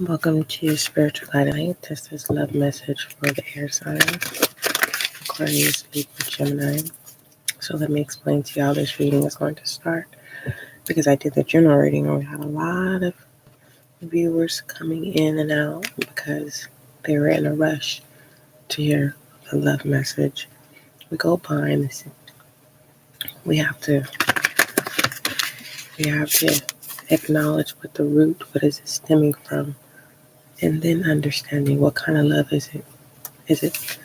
Welcome to your spiritual guided light. This is love message for the air signs, Aquarius, Libra, Gemini. So let me explain to you how this reading is going to start. Because I did the general reading and we had a lot of viewers coming in and out because they were in a rush to hear the love message. We go behind this. We have to acknowledge what the root, what is it stemming from, and then understanding what kind of love is it. Is it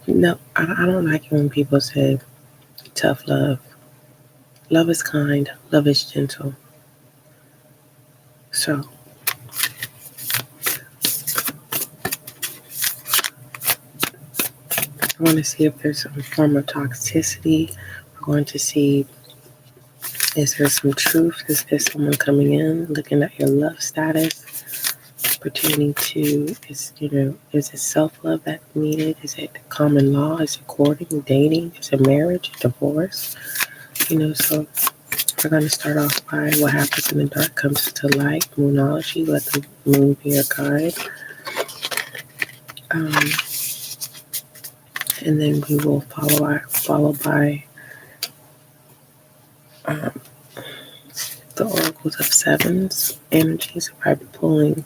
no? I don't like it when people say tough love. Love is kind. Love is gentle. So I want to see if there's some form of toxicity. We're going to see, is there some truth? Is there someone coming in looking at your love status pertaining to, is it self-love that's needed? Is it common law? Is it courting, dating? Is it marriage, divorce? So we're going to start off by what happens in the dark comes to light, moonology, let the moon be your guide. And then we will follow by the oracles of sevens energies. I'll be pulling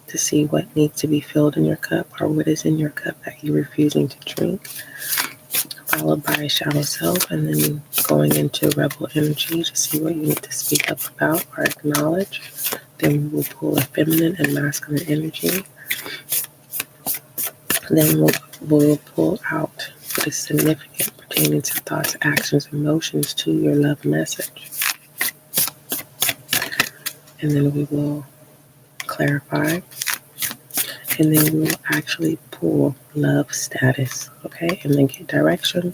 to see what needs to be filled in your cup or what is in your cup that you're refusing to drink. Followed by shadow self, and then going into rebel energy to see what you need to speak up about or acknowledge. Then we will pull a feminine and masculine energy. Then we'll pull out what is significant pertaining to thoughts, actions, emotions to your love message. And then we will clarify. And then we will actually pull love status, okay? And then get direction,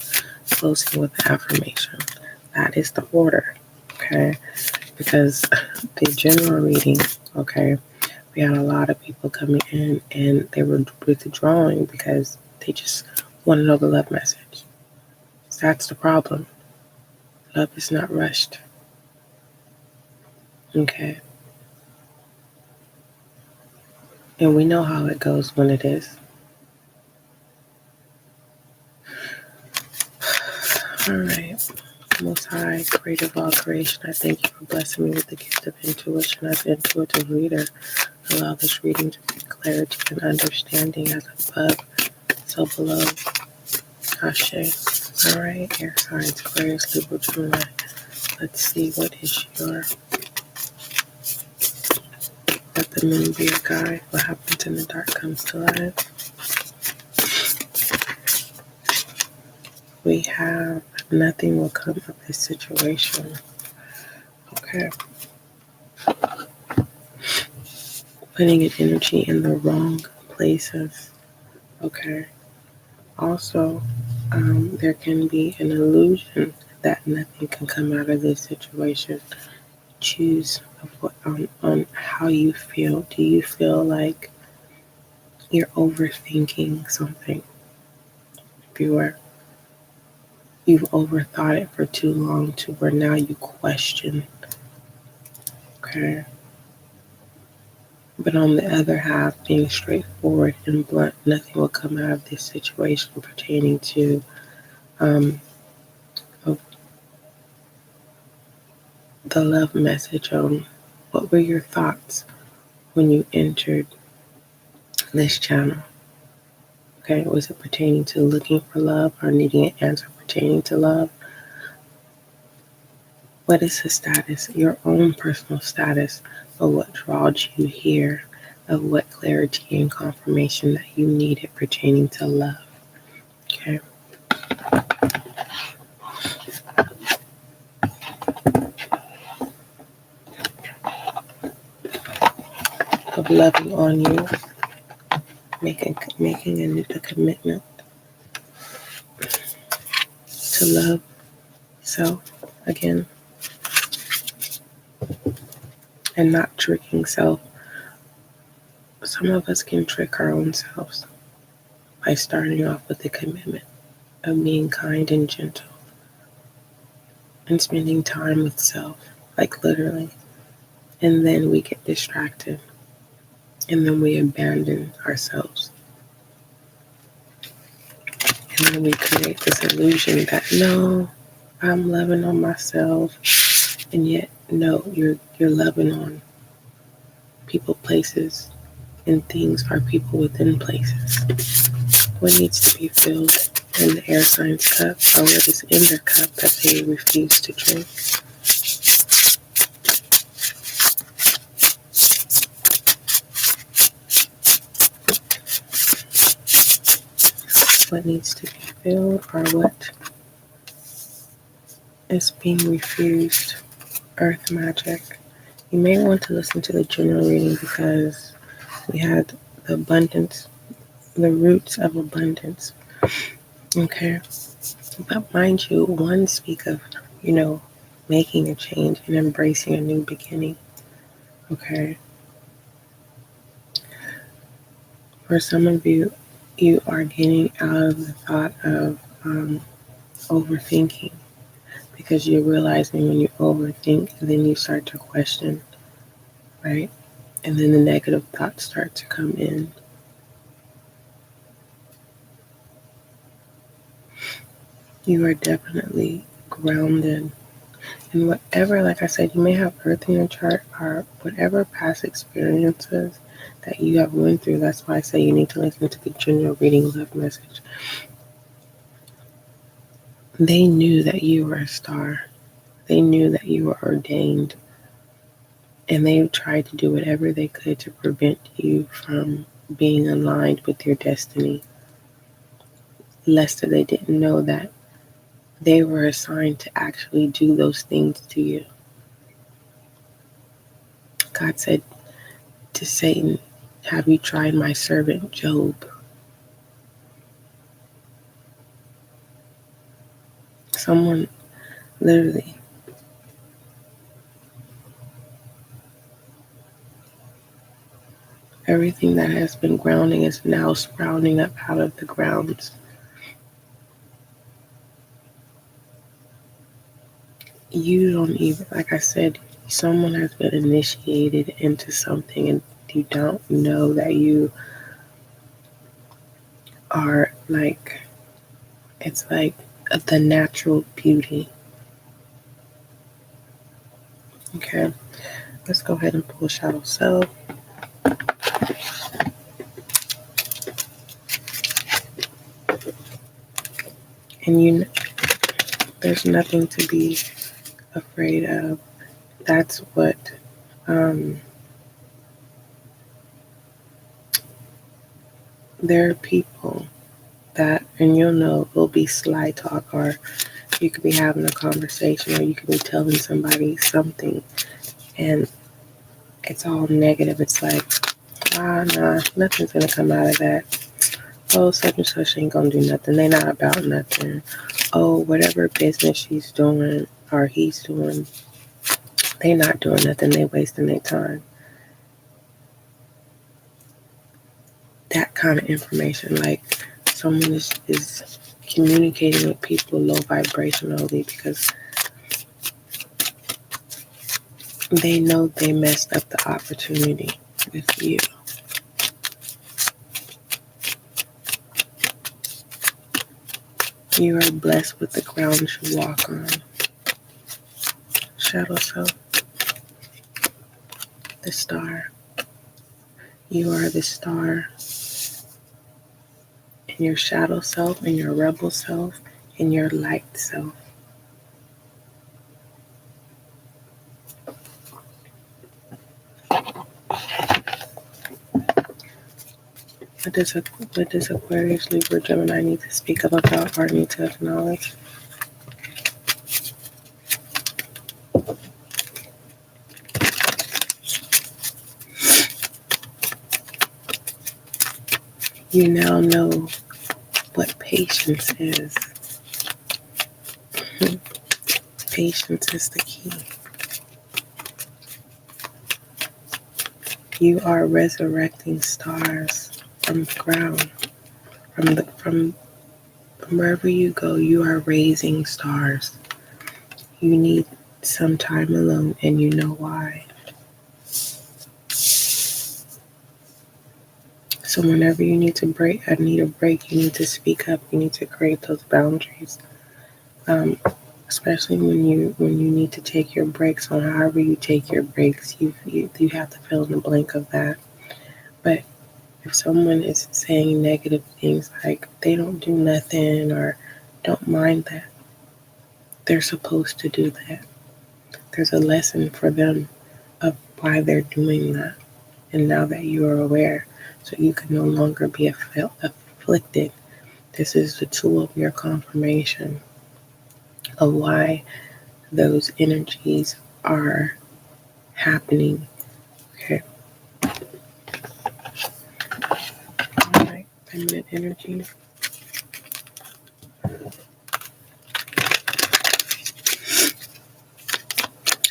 closing with the affirmation. That is the order, okay? Because the general reading, okay, we had a lot of people coming in and they were withdrawing because they just want to know the love message. That's the problem. Love is not rushed, okay? And we know how it goes when it is. All right. Most High, creator of all creation, I thank you for blessing me with the gift of intuition as an intuitive reader. Allow this reading to bring clarity and understanding as above, so below. Ashe. All right, air signs, Aquarius, Libra, Gemini. Let's see what is your. Let the moon be your guide. What happens in the dark comes to light. We have nothing will come of this situation. Okay. Putting an energy in the wrong places. Okay. Also, there can be an illusion that nothing can come out of this situation. Choose on how you feel. Do you feel like you're overthinking something? You've overthought it for too long to where now you question. Okay. But on the other half, being straightforward and blunt, nothing will come out of this situation pertaining to the love message. What were your thoughts when you entered this channel? Okay, was it pertaining to looking for love or needing an answer pertaining to love? What is the status, your own personal status of what drawed you here, of what clarity and confirmation that you needed pertaining to love? Okay. Of loving on you, making a commitment to love self again, and not tricking self. Some of us can trick our own selves by starting off with the commitment of being kind and gentle and spending time with self, like literally, and then we get distracted And then we abandon ourselves. And then we create this illusion that no, I'm loving on myself. And yet, no, you're loving on people, places, and things are people within places. What needs to be filled in the air signs cup, or what is in their cup that they refuse to drink? What needs to be filled, or what is being refused? Earth magic. You may want to listen to the general reading because we had the abundance, the roots of abundance. Okay. But mind you, one speak of, making a change and embracing a new beginning. Okay. For some of you, you are getting out of the thought of overthinking because you're realizing when you overthink, then you start to question, right? And then the negative thoughts start to come in. You are definitely grounded. And whatever, like I said, you may have earth in your chart or whatever past experiences that you have went through. That's why I say you need to listen to the general reading love message. They knew that you were a star. They knew that you were ordained. And they tried to do whatever they could to prevent you from being aligned with your destiny. Lest they didn't know that they were assigned to actually do those things to you. God said to Satan, have you tried my servant Job? Someone literally, everything that has been grounding is now sprouting up out of the grounds. You don't even, like I said, someone has been initiated into something and you don't know that you are like, it's like the natural beauty. Okay, let's go ahead and pull Shadow Self. And there's nothing to be afraid of. That's what there are people that, and you'll know, will be sly talk, or you could be having a conversation, or you could be telling somebody something, and it's all negative. It's like, nah, nothing's gonna come out of that. Oh, such and such ain't gonna do nothing. They not about nothing. Oh, whatever business she's doing or he's doing, they not doing nothing. They wasting their time. That kind of information, like someone is communicating with people low vibrationally because they know they messed up the opportunity with you. You are blessed with the ground you walk on. Shadow Self, the star. You are the star in your shadow self, in your rebel self, in your light self. What does Aquarius, Libra, Gemini need to speak up about or need to acknowledge? You now know what patience is. Patience is the key. You are resurrecting stars from the ground. From wherever you go, you are raising stars. You need some time alone, and you know why. So whenever you need to break, I need a break, you need to speak up, you need to create those boundaries. Especially when you need to take your breaks, on however you take your breaks, you have to fill in the blank of that. But if someone is saying negative things like they don't do nothing or don't mind that, they're supposed to do that. There's a lesson for them of why they're doing that. And now that you are aware, so you can no longer be afflicted, this is the tool of your confirmation of why those energies are happening. Okay. All right. Feminine energy.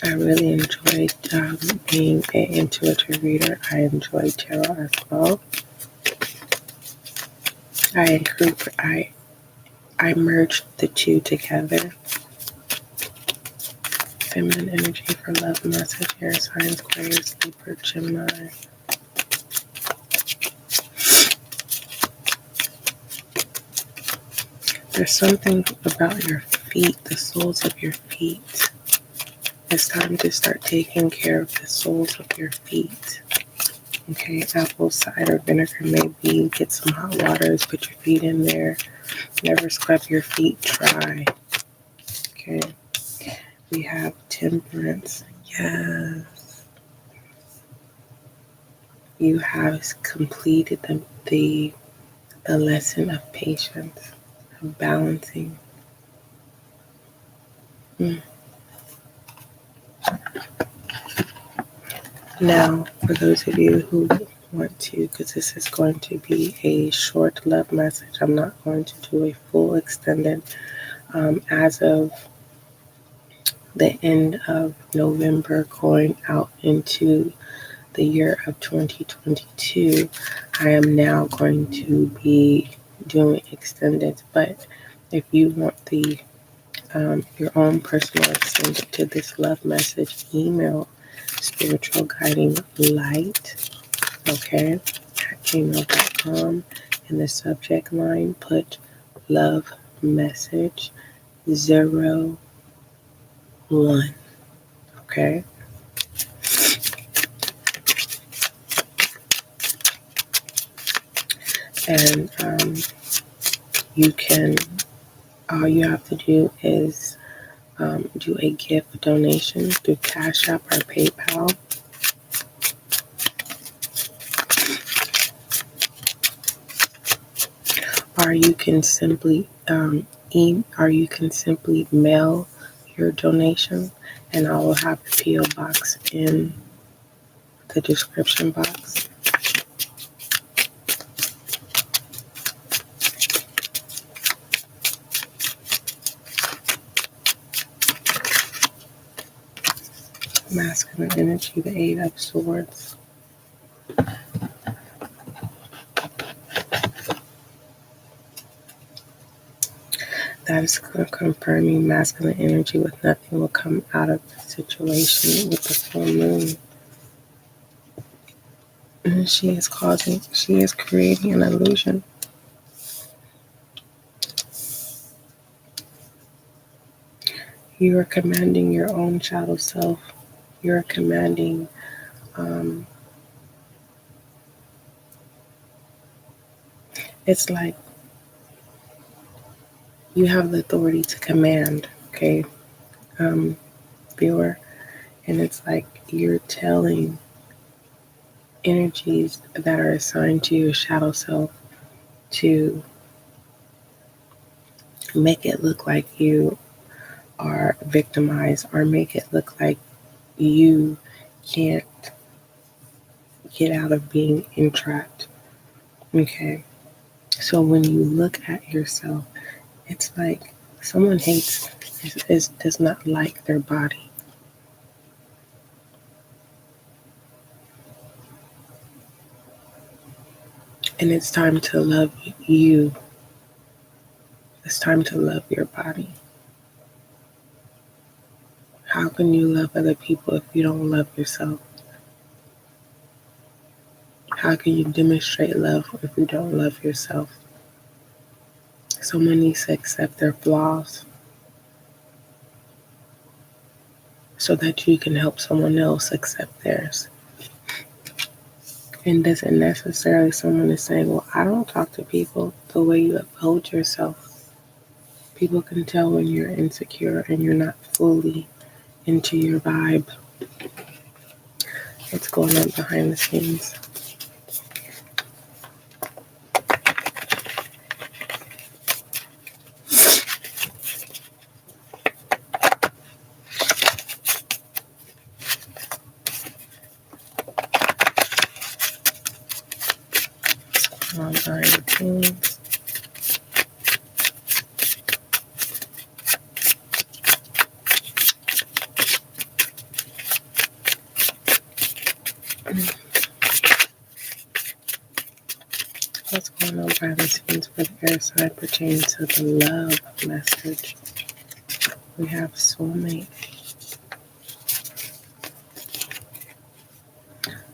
I really enjoyed being an intuitive reader. I enjoyed tarot as well. I merged the two together. Feminine energy for love message, air signs, Aquarius, Libra, Gemini. There's something about your feet, the soles of your feet. It's time to start taking care of the soles of your feet. Okay, apple cider vinegar, maybe get some hot waters, put your feet in there. Never scrub your feet dry. Okay, we have temperance. Yes, you have completed the lesson of patience, of balancing. Now, for those of you who want to, because this is going to be a short love message, I'm not going to do a full extended. As of the end of November, going out into the year of 2022, I am now going to be doing extended. But if you want your own personal extended to this love message, email spiritual guiding light, okay, at gmail.com. In the subject line, put love message 01, okay? And you can, all you have to do is do a gift donation through CashApp or PayPal. Or you can simply mail your donation, and I will have the PO box in the description box. Masculine energy, the Eight of Swords. That is confirming masculine energy with nothing will come out of the situation with the full moon. And she is creating an illusion. You are commanding your own shadow self. You are commanding it's like you have the authority to command, okay, viewer. And it's like you're telling energies that are assigned to your shadow self to make it look like you are victimized, or make it look like you can't get out of being entrapped. Okay. So when you look at yourself, it's like someone does not like their body. And it's time to love you. It's time to love your body. How can you love other people if you don't love yourself? How can you demonstrate love if you don't love yourself? Someone needs to accept their flaws so that you can help someone else accept theirs. And doesn't necessarily someone is saying, well, I don't talk to people the way you uphold yourself. People can tell when you're insecure and you're not fully into your vibe. What's going on behind the scenes? Behind the scenes. What's going on behind the scenes for the air sign pertaining to the love message? We have soulmate.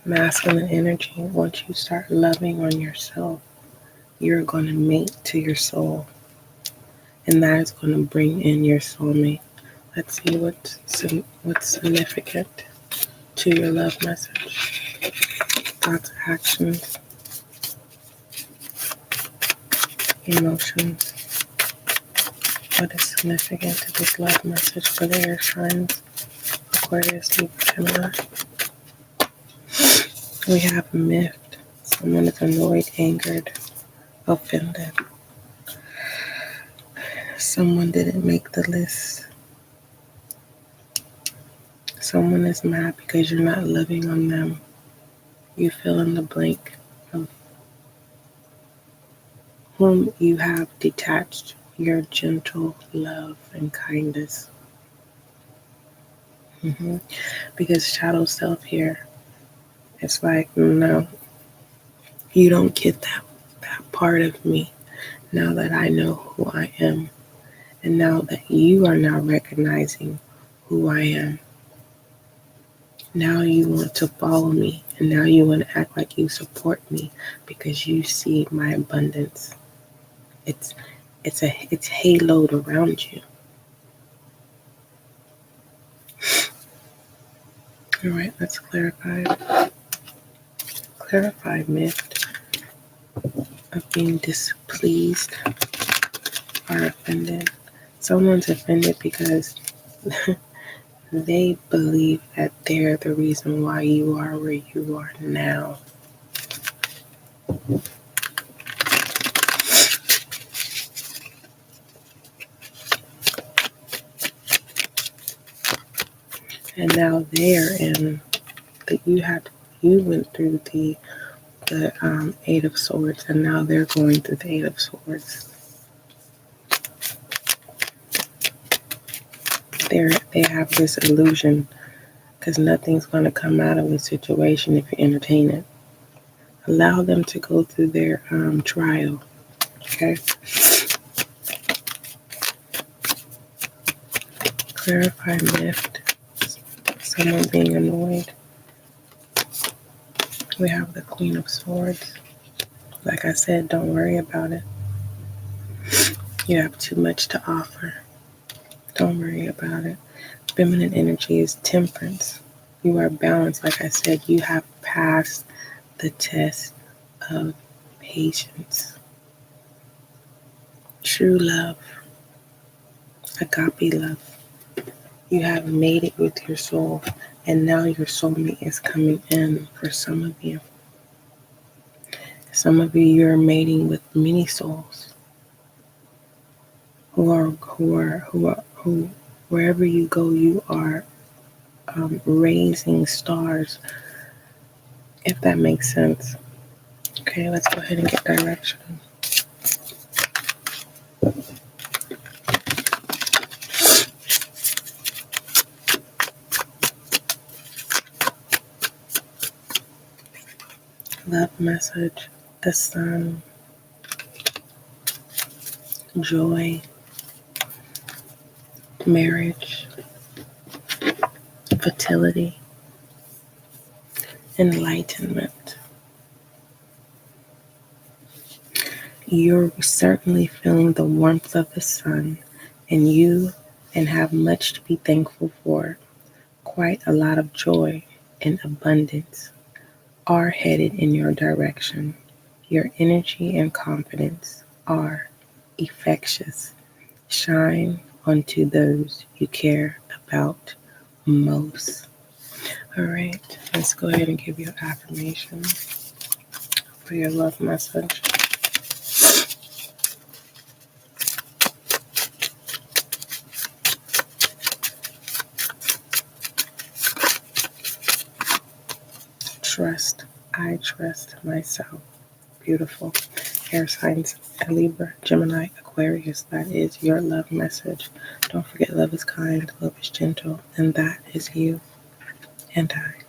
Masculine energy. Once you start loving on yourself, you're going to mate to your soul. And that is going to bring in your soulmate. Let's see what's significant to your love message. Thoughts, actions, emotions. What is significant to this love message for the air signs? Aquarius, Libra, Gemini. We have miffed. Someone is annoyed, angered, offended. Someone didn't make the list. Someone is mad because you're not loving on them. You fill in the blank of whom you have detached your gentle love and kindness. Because shadow self here, it's like, no, you don't get that part of me now that I know who I am. And now that you are now recognizing who I am. Now you want to follow me, and now you want to act like you support me because you see my abundance. It's haloed around you. All right, let's clarify. Clarify myth of being displeased or offended. Someone's offended because they believe that they're the reason why you are where you are now. And now they're in that you went through the Eight of Swords, and now they're going through the Eight of Swords. They have this illusion because nothing's going to come out of the situation if you entertain it. Allow them to go through their trial. Okay. Clarify myth. Someone being annoyed. We have the Queen of Swords. Like I said, don't worry about it. You have too much to offer. Don't worry about it. Feminine energy is temperance. You are balanced. Like I said, you have passed the test of patience. True love. Agape love. You have made it with your soul, and now your soulmate is coming in for some of you. Some of you, you're mating with many souls who wherever you go, you are raising stars, if that makes sense. Okay, let's go ahead and get direction. Love message, the sun, joy, marriage, fertility, enlightenment. You're certainly feeling the warmth of the sun and have much to be thankful for. Quite a lot of joy and abundance are headed in your direction. Your energy and confidence are infectious. Shine onto those you care about most. All right, let's go ahead and give your affirmation for your love message. Trust. I trust myself. Beautiful. Air signs, Libra, Gemini, Aquarius. That is your love message. Don't forget, love is kind, love is gentle, and that is you and I.